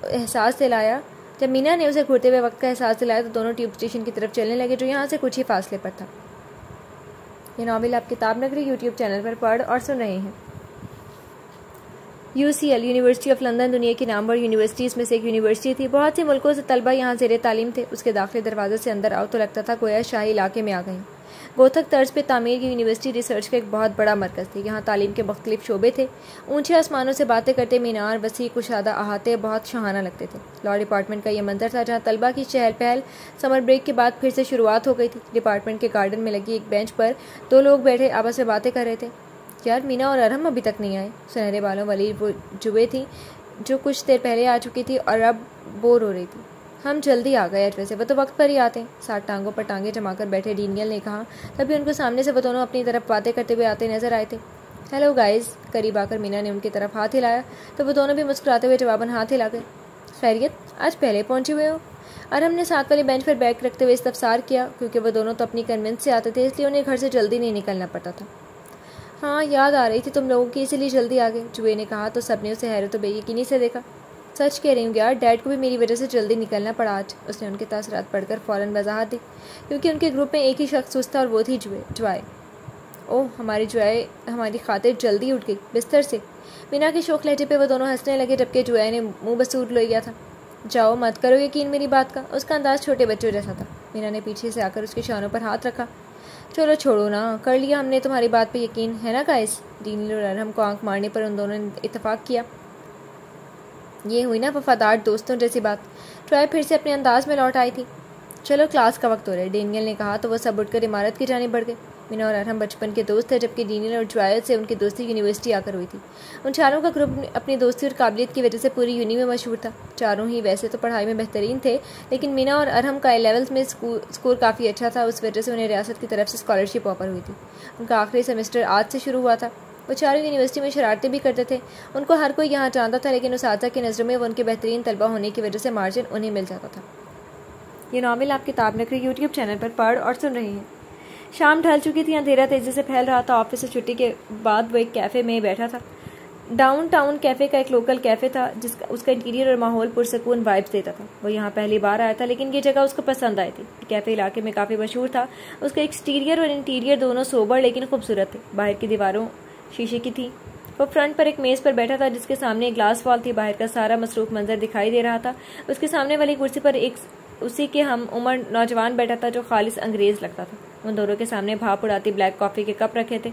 एहसास दिलाया जब मीना ने उसे घूरते हुए वक्त का एहसास दिलाया तो दोनों ट्यूब स्टेशन की तरफ चलने लगे, जो यहाँ से कुछ ही फासले पर था। ये नावल आप किताब नगरी यूट्यूब चैनल पर पढ़ और सुन रहे हैं। UCL यूनिवर्सिटी ऑफ लंदन दुनिया की नामवर यूनिवर्सिटीज़ में से एक यूनिवर्सिटी थी। बहुत से मुल्कों से तलबा यहाँ ज़ेरे तालीम थे। उसके दाखिले दरवाजे से अंदर आओ तो लगता था गोया शाही इलाके में आ गए। गोथक तर्ज पे तामीर की यूनिवर्सिटी रिसर्च का एक बहुत बड़ा मरकज़ थी। यहाँ तालीम के मुख्तलिफ शोबे थे। ऊंचे आसमानों से बातें करते मीनार, वसी कुशादा अहाते बहुत शहाना लगते थे। लॉ डिपार्टमेंट का ये मंजर था, जहाँ तलबा की चहल पहल समर ब्रेक के बाद फिर से शुरुआत हो गई थी। डिपार्टमेंट के गार्डन में लगी एक बेंच पर 2 लोग बैठे आपस में बातें कर रहे थे। यार, मीना और अरहम अभी तक नहीं आए। सुनहरे बालों वाली वो जुए थी जो कुछ देर पहले आ चुकी थी और अब बोर हो रही थी। हम जल्दी आ गए, वैसे वो तो वक्त पर ही आते हैं। 7 टांगों पर टांगे जमाकर बैठे डीनियल ने कहा। तभी उनको सामने से वो दोनों अपनी तरफ बातें करते हुए आते नजर आए थे। Hello guys. करीब आकर मीना ने उनकी तरफ हाथ हिलाया तो वो दोनों भी मुस्कुराते हुए जवाबन हाथ हिला गए। खैरियत, आज पहले पहुंचे हुए हो? अरहम ने साथ वाली बेंच पर बैग रखते हुए इस्तफसार किया। क्योंकि वो दोनों तो अपनी कन्वेंस से आते थे, इसलिए उन्हें घर से जल्दी नहीं निकलना पड़ता था। हाँ, याद आ रही थी तुम लोगों की, इसीलिए जल्दी आ गए, जुए ने कहा तो सबने उसे हैरत और बेयकीनी से देखा। सच कह रही हूँ यार, डैड को भी मेरी वजह से जल्दी निकलना पड़ा आज। उसने उनके तासरात पढ़कर फ़ौरन वजाहत दी, क्योंकि उनके ग्रुप में एक ही शख्स था और वो थी ज्वाय। ओह, हमारी ज्वाय हमारी खातिर जल्दी उठ गई बिस्तर से। मीना के शौक लहजे पे वो दोनों हंसने लगे, जबकि ज्वाय ने मुंह बसूर लिया था। जाओ, मत करो यकीन मेरी बात का। उसका अंदाज छोटे बच्चों जैसा था। मीना ने पीछे से आकर उसके शानों पर हाथ रखा। चलो छोड़ो ना, कर लिया हमने तुम्हारी बात पे यकीन, है ना गाइस? डीनियल और अरहम को आंख मारने पर उन दोनों ने इत्तेफाक किया। ये हुई ना वफादार दोस्तों जैसी बात। ट्रॉय फिर से अपने अंदाज में लौट आई थी। चलो क्लास का वक्त हो रहा है, डेनियल ने कहा तो वह सब उठकर इमारत की जानिब बढ़ गए। मीना और अरहम बचपन के दोस्त थे, जबकि डेनियल और ज्वाय से उनकी दोस्ती यूनिवर्सिटी आकर हुई थी। उन चारों का ग्रुप अपनी दोस्ती और काबिलियत की वजह से पूरी यूनि में मशहूर था। चारों ही वैसे तो पढ़ाई में बेहतरीन थे, लेकिन मीना और अरहम का A-levels में स्कोर काफ़ी अच्छा था। उस वजह से उन्हें रियासत की तरफ से स्कॉलरशिप ऑफर हुई थी। उनका आखिरी सेमेस्टर आज से शुरू हुआ था। वो चारों यूनिवर्सिटी में शरारतें भी करते थे। उनको हर कोई यहाँ जानता था, लेकिन उसातिज़ा की नज़रों में वो उनके बेहतरीन तलबा होने की वजह से मार्जिन उन्हें मिल जाता था। ये नावल आप किताब नगरी यूट्यूब चैनल पर पढ़ और सुन रहे हैं। शाम ढल चुकी थी, अंधेरा तेजी से फैल रहा था। ऑफिस से छुट्टी के बाद वो एक कैफ़े में बैठा था। डाउनटाउन कैफ़े का एक लोकल कैफ़े था जिसका उसका इंटीरियर और माहौल पुरसकून वाइब्स देता था। वो यहाँ पहली बार आया था, लेकिन ये जगह उसको पसंद आई थी। कैफ़े इलाके में काफ़ी मशहूर था। उसका एक्सटीरियर और इंटीरियर दोनों सोबर लेकिन खूबसूरत थे। बाहर की दीवारों शीशे की थी। वो फ्रंट पर एक मेज़ पर बैठा था जिसके सामने एक ग्लास वॉल थी। बाहर का सारा मसरूफ मंजर दिखाई दे रहा था। उसके सामने वाली कुर्सी पर एक उसी के हम उम्र नौजवान बैठा था जो खालिस अंग्रेज लगता था। उन दोनों के सामने भाप उड़ाती ब्लैक कॉफ़ी के कप रखे थे।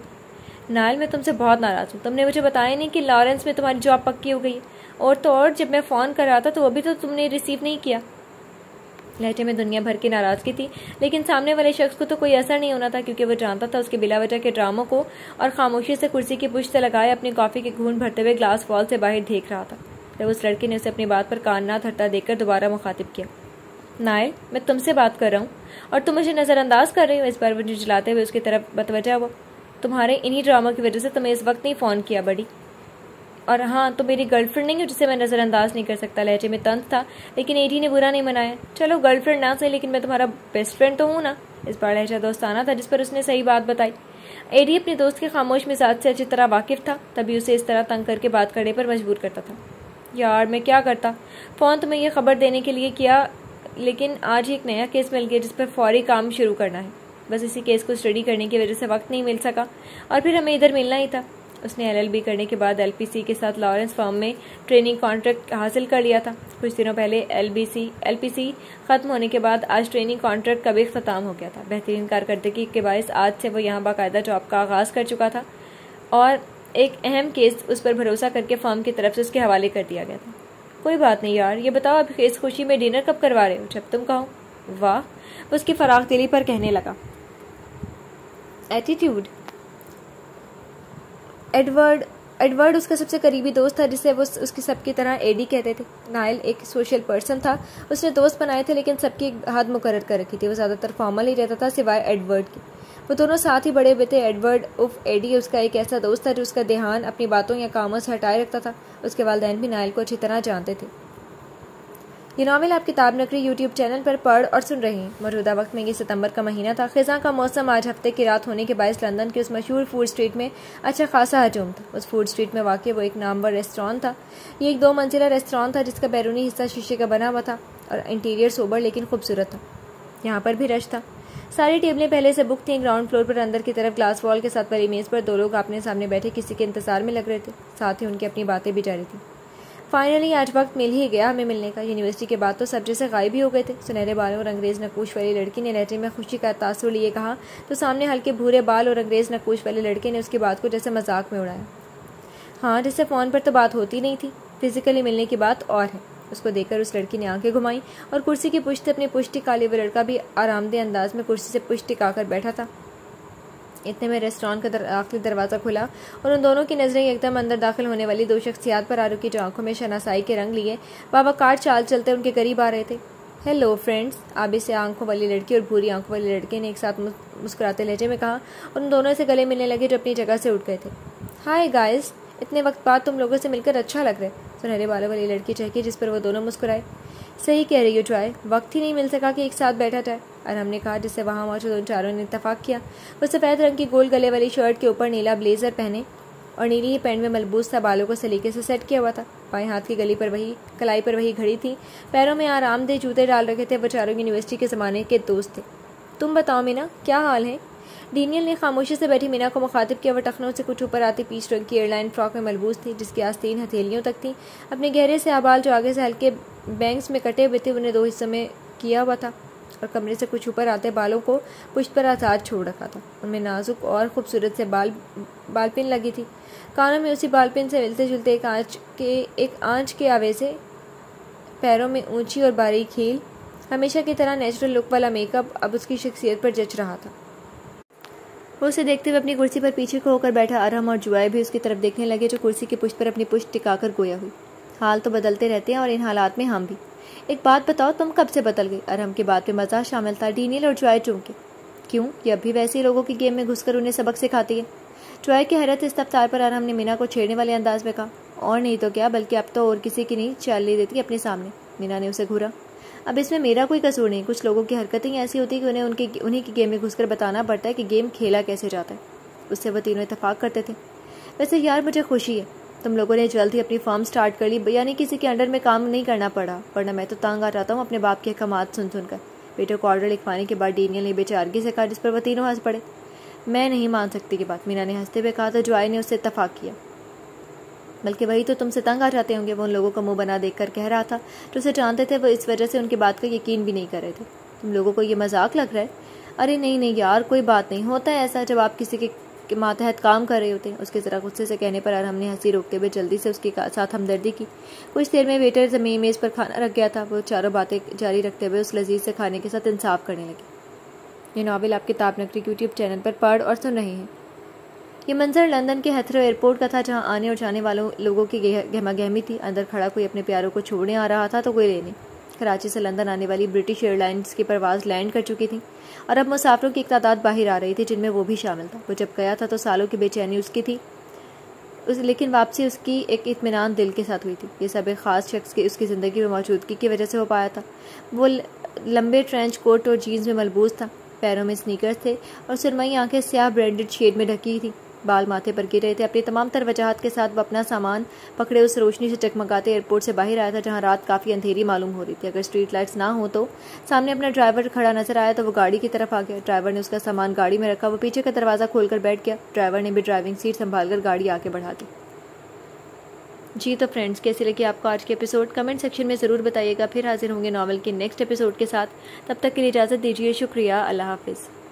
नायल, मैं तुमसे बहुत नाराज़ हूँ। तुमने मुझे बताया नहीं कि लॉरेंस में तुम्हारी जॉब पक्की हो गई है। और तो और जब मैं फ़ोन कर रहा था तो वो भी तो तुमने रिसीव नहीं किया। लहजे में दुनिया भर की नाराज़गी थी, लेकिन सामने वाले शख्स को तो कोई असर नहीं होना था क्योंकि वो जानता था उसके बिला वजह के ड्रामों को, और खामोशी से कुर्सी की पुश्त से लगाए अपनी कॉफ़ी के घूंट भरते हुए ग्लास वॉल से बाहर देख रहा था। जब उस लड़के ने उसे अपनी बात पर कान ना धरता देखकर दोबारा मुखातिब किया। नायल, मैं तुमसे बात कर रहा हूँ और तुम मुझे नज़रअंदाज कर रही हो। इस बार वो झुंझलाते हुए उसकी तरफ बतवजह हुआ। तुम्हारे इन्हीं ड्रामा की वजह से तुम्हें इस वक्त नहीं फ़ोन किया बड़ी। और हाँ, तो मेरी गर्लफ्रेंड नहीं हो जिसे मैं नज़रअंदाज नहीं कर सकता। लहजे में तंज था, लेकिन एडी ने बुरा नहीं मनाया। चलो गर्लफ्रेंड ना सही, लेकिन मैं तुम्हारा बेस्ट फ्रेंड तो हूँ ना। इस बार लहजा दोस्ताना था जिस पर उसने सही बात बताई। एडी अपने दोस्त के खामोश मिजाज से अच्छी तरह वाकिफ था, तभी उसे इस तरह तंग करके बात करने पर मजबूर करता था। यार मैं क्या करता, फ़ोन तुम्हें यह खबर देने के लिए किया, लेकिन आज ही एक नया केस मिल गया जिस पर फौरी काम शुरू करना है। बस इसी केस को स्टडी करने की वजह से वक्त नहीं मिल सका और फिर हमें इधर मिलना ही था। उसने LLB करने के बाद LPC के साथ लॉरेंस फर्म में ट्रेनिंग कॉन्ट्रैक्ट हासिल कर लिया था। कुछ दिनों पहले LPC ख़त्म होने के बाद आज ट्रेनिंग कॉन्ट्रैक्ट का भी ख़त्म हो गया था। बेहतरीन कारकर्दगी के बायस आज से वो यहाँ बाकायदा जॉब का आगाज़ कर चुका था और एक अहम केस उस पर भरोसा करके फर्म की तरफ से उसके हवाले कर दिया गया था। कोई बात नहीं यार, ये बताओ अब इस खुशी में डिनर कब करवा रहे हो? जब तुम कहो। वाह, उसकी फराख दिली पर कहने लगा। एटीट्यूड। एडवर्ड उसका सबसे करीबी दोस्त था जिसे वो उसकी सबकी तरह एडी कहते थे। नायल एक सोशल पर्सन था। उसने दोस्त बनाए थे लेकिन सबकी हद मुकर्रर कर रखी थी। वो ज़्यादातर फॉर्मल ही रहता था सिवाय एडवर्ड के। वो दोनों साथ ही बड़े हुए थे। एडवर्ड उफ एडी उसका एक ऐसा दोस्त था जो उसका ध्यान अपनी बातों या कामों से हटाए रखता था। उसके वालिदैन भी नायल को अच्छी तरह जानते थे। ये नावल आप किताब नकरी यूट्यूब चैनल पर पढ़ और सुन रहे हैं। मौजूदा वक्त में ये सितंबर का महीना था। ख़िज़ां का मौसम। आज हफ्ते की रात होने के बायस लंदन की उस मशहूर फूड स्ट्रीट में अच्छा खासा हजूम था। उस फूड स्ट्रीट में वाक़ई वो एक नामवर रेस्टोरेंट था। ये एक 2 मंजिला रेस्टोरेंट था जिसका बैरूनी हिस्सा शीशे का बना हुआ था और इंटीरियर सोबर लेकिन खूबसूरत था। यहाँ पर भी रश था। सारी टेबलें पहले से बुक थीं। ग्राउंड फ्लोर पर अंदर की तरफ ग्लास वॉल के साथ बड़ी मेज़ पर 2 लोग अपने सामने बैठे किसी के इंतजार में लग रहे थे। साथ ही उनकी अपनी बातें भी जारी थी। फाइनली आज वक्त मिल ही गया हमें मिलने का। यूनिवर्सिटी के बाद तो सब जैसे गायब ही हो गए थे। सुनहरे बालों और अंग्रेज़ नकूश वाली लड़की ने लहजे में खुशी का तासुर लिए कहा तो सामने हल्के भूरे बाल और अंग्रेज़ नकूश वाले लड़के ने उसकी बात को जैसे मजाक में उड़ाया। हाँ, जैसे फ़ोन पर तो बात होती नहीं थी, फिजिकली मिलने की बात और है। उसको देखकर उस लड़की ने आंखें घुमाई और कुर्सी की पुश्त अपनी पुश्त टिका ली। वो लड़का भी आरामदेह अंदाज में कुर्सी से पुश्त टिकाकर बैठा था। इतने में रेस्टोरेंट का आखिरी दरवाज़ा खुला और उन दोनों की नज़रें एकदम अंदर दाखिल होने वाली 2 शख्सियात पर आ रुकी जो आंखों में शनासाई के रंग लिए बाबा कार चाल चलते उनके करीब आ रहे थे। हेलो फ्रेंड्स, आबी से आंखों वाली लड़की और भूरी आंखों वाले लड़के ने एक साथ मुस्कुराते लहजे में कहा और उन दोनों से गले मिलने लगे जो अपनी जगह से उठ गए थे। हाय गाइस, इतने वक्त बाद तुम लोगों से मिलकर अच्छा लग रहा है। सुनहरे बालों वाली लड़की चहकी जिस पर वो दोनों मुस्कुराए। सही कह रही हो जॉय, वक्त ही नहीं मिल सका कि एक साथ बैठा जाए। और हमने कहा जिससे वहाँ मौजूद उन चारों ने इत्तेफाक किया। वो सफ़ेद रंग की गोल गले वाली शर्ट के ऊपर नीला ब्लेजर पहने और नीली ही पैंट में मलबूस सा बालों को सलीके से सेट किया हुआ था। बाएं हाथ की कलाई पर वही घड़ी थी। पैरों में आरामदेह जूते डाल रखे थे। वो चारों यूनिवर्सिटी के ज़माने के दोस्त थे। तुम बताओ मीना, क्या हाल है? डैनियल ने खामोशी से बैठी मीना को मुखातिब किया। वह टखनों से कुछ ऊपर आती पीच रंग की एयरलाइन फ्रॉक में मलबूस थी जिसकी आस्तीन हथेलियों तक थी। अपने गहरे से आबाल जो आगे से हल्के बैंग्स में कटे हुए थे उन्हें 2 हिस्सों में किया हुआ था और कमरे से कुछ ऊपर आते बालों को पुश्त पर आज़ाद छोड़ रखा था। उनमें नाजुक और खूबसूरत से बालपिन लगी थी। कानों में उसी बालपिन से मिलते जुलते एक आंच के आवेज़े। पैरों में ऊंची और बारीक हील। हमेशा की तरह नेचुरल लुक वाला मेकअप अब उसकी शख्सियत पर जच रहा था। वो उसे देखते हुए अपनी कुर्सी पर पीछे को होकर बैठा। अरहम और जुआई भी उसकी तरफ देखने लगे जो कुर्सी की पुश्त पर अपनी पुश्त टिकाकर गोया हुई। हाल तो बदलते रहते हैं और इन हालात में हम भी। एक बात बताओ, तुम कब से बदल गई? अरहम की बात में मजाक शामिल था। डैनियल और जुआई चौंके। क्यों, ये अब भी वैसे ही लोगों की गेम में घुसकर उन्हें सबक सिखाती है? जुआई की हैरत इस रफ्तार पर अरहम ने मीना को छेड़ने वाले अंदाज में कहा। और नहीं तो क्या, बल्कि अब तो और किसी की नहीं चल देती अपने सामने। मीना ने उसे घूरा। अब इसमें मेरा कोई कसूर नहीं। कुछ लोगों की हरकतें ही ऐसी होती है कि उन्हीं की गेम में घुसकर बताना पड़ता है कि गेम खेला कैसे जाता है। उससे वो तीनों इत्तेफाक करते थे। वैसे यार मुझे खुशी है, तुम लोगों ने जल्द ही अपनी फर्म स्टार्ट कर ली, यानी किसी के अंडर में काम नहीं करना पड़ा, वरना मैं तो तंग आ जाता हूँ अपने बाप के हकामात सुन सुनकर। बेटे को ऑर्डर लिखवाने के बाद डीनियल ने बेचारगी से कहा, जिस पर वो तीनों हंस पड़े। मैं नहीं मान सकती की बात, मीना ने हंसते हुए कहा। तो जुआई ने उससे इत्तफाक किया। बल्कि वही तो तुमसे तंग आ जाते होंगे, वो उन लोगों का मुंह बना देखकर कह रहा था जो उसे जानते थे। वो इस वजह से उनकी बात का यकीन भी नहीं कर रहे थे। तुम लोगों को ये मजाक लग रहा है? अरे नहीं नहीं यार, कोई बात नहीं, होता है ऐसा जब आप किसी के मातहत काम कर रहे होते हैं। उसके जरा गुस्से से कहने पर अरहम ने हंसी रोकते हुए जल्दी से उसके साथ हमदर्दी की। कुछ देर में वेटर जमीन मेज पर खाना रख गया था। वो चारों बातें जारी रखते हुए उस लजीज से खाने के साथ इंसाफ करने लगे। ये नावल आप किताब नगरी के यूट्यूब चैनल पर पढ़ और सुन रहे हैं। ये मंजर लंदन के हेथरो एयरपोर्ट का था, जहां आने और जाने वालों लोगों की गहमा गहमी थी। अंदर खड़ा कोई अपने प्यारों को छोड़ने आ रहा था तो कोई लेने। कराची से लंदन आने वाली ब्रिटिश एयरलाइंस की परवाज़ लैंड कर चुकी थी और अब मुसाफिरों की एक तादाद बाहर आ रही थी, जिनमें वो भी शामिल था। वो जब गया था तो सालों की बेचैनी उसकी थी, लेकिन वापसी उसकी एक इत्मीनान दिल के साथ हुई थी। ये सब एक ख़ास शख्स की उसकी ज़िंदगी में मौजूदगी की वजह से हो पाया था। वो लंबे ट्रेंच कोट और जीन्स में मलबूस था, पैरों में स्नीकर्स थे और सुरमई आंखें स्याह ब्रांडेड शेड में ढकी थी। बाल माथे पर गिर रहे थे। अपनी तमाम तर वजाहत के साथ वो अपना सामान पकड़े उस रोशनी से चकमकाते एयरपोर्ट से बाहर आया था, जहां रात काफ़ी अंधेरी मालूम हो रही थी। अगर स्ट्रीट लाइट्स ना हो तो सामने अपना ड्राइवर खड़ा नजर आया तो वो गाड़ी की तरफ आ गया। ड्राइवर ने उसका सामान गाड़ी में रखा। वो पीछे का दरवाज़ा खोलकर बैठ गया। ड्राइवर ने भी ड्राइविंग सीट संभालकर गाड़ी आगे बढ़ा दी। जी तो फ्रेंड्स, कैसे लगे आपको आज के एपिसोड? कमेंट सेक्शन में ज़रूर बताइएगा। फिर हाजिर होंगे नॉवल के नेक्स्ट एपिसोड के साथ। तब तक के लिए इजाज़त दीजिए। शुक्रिया। अल्लाह हाफिज़।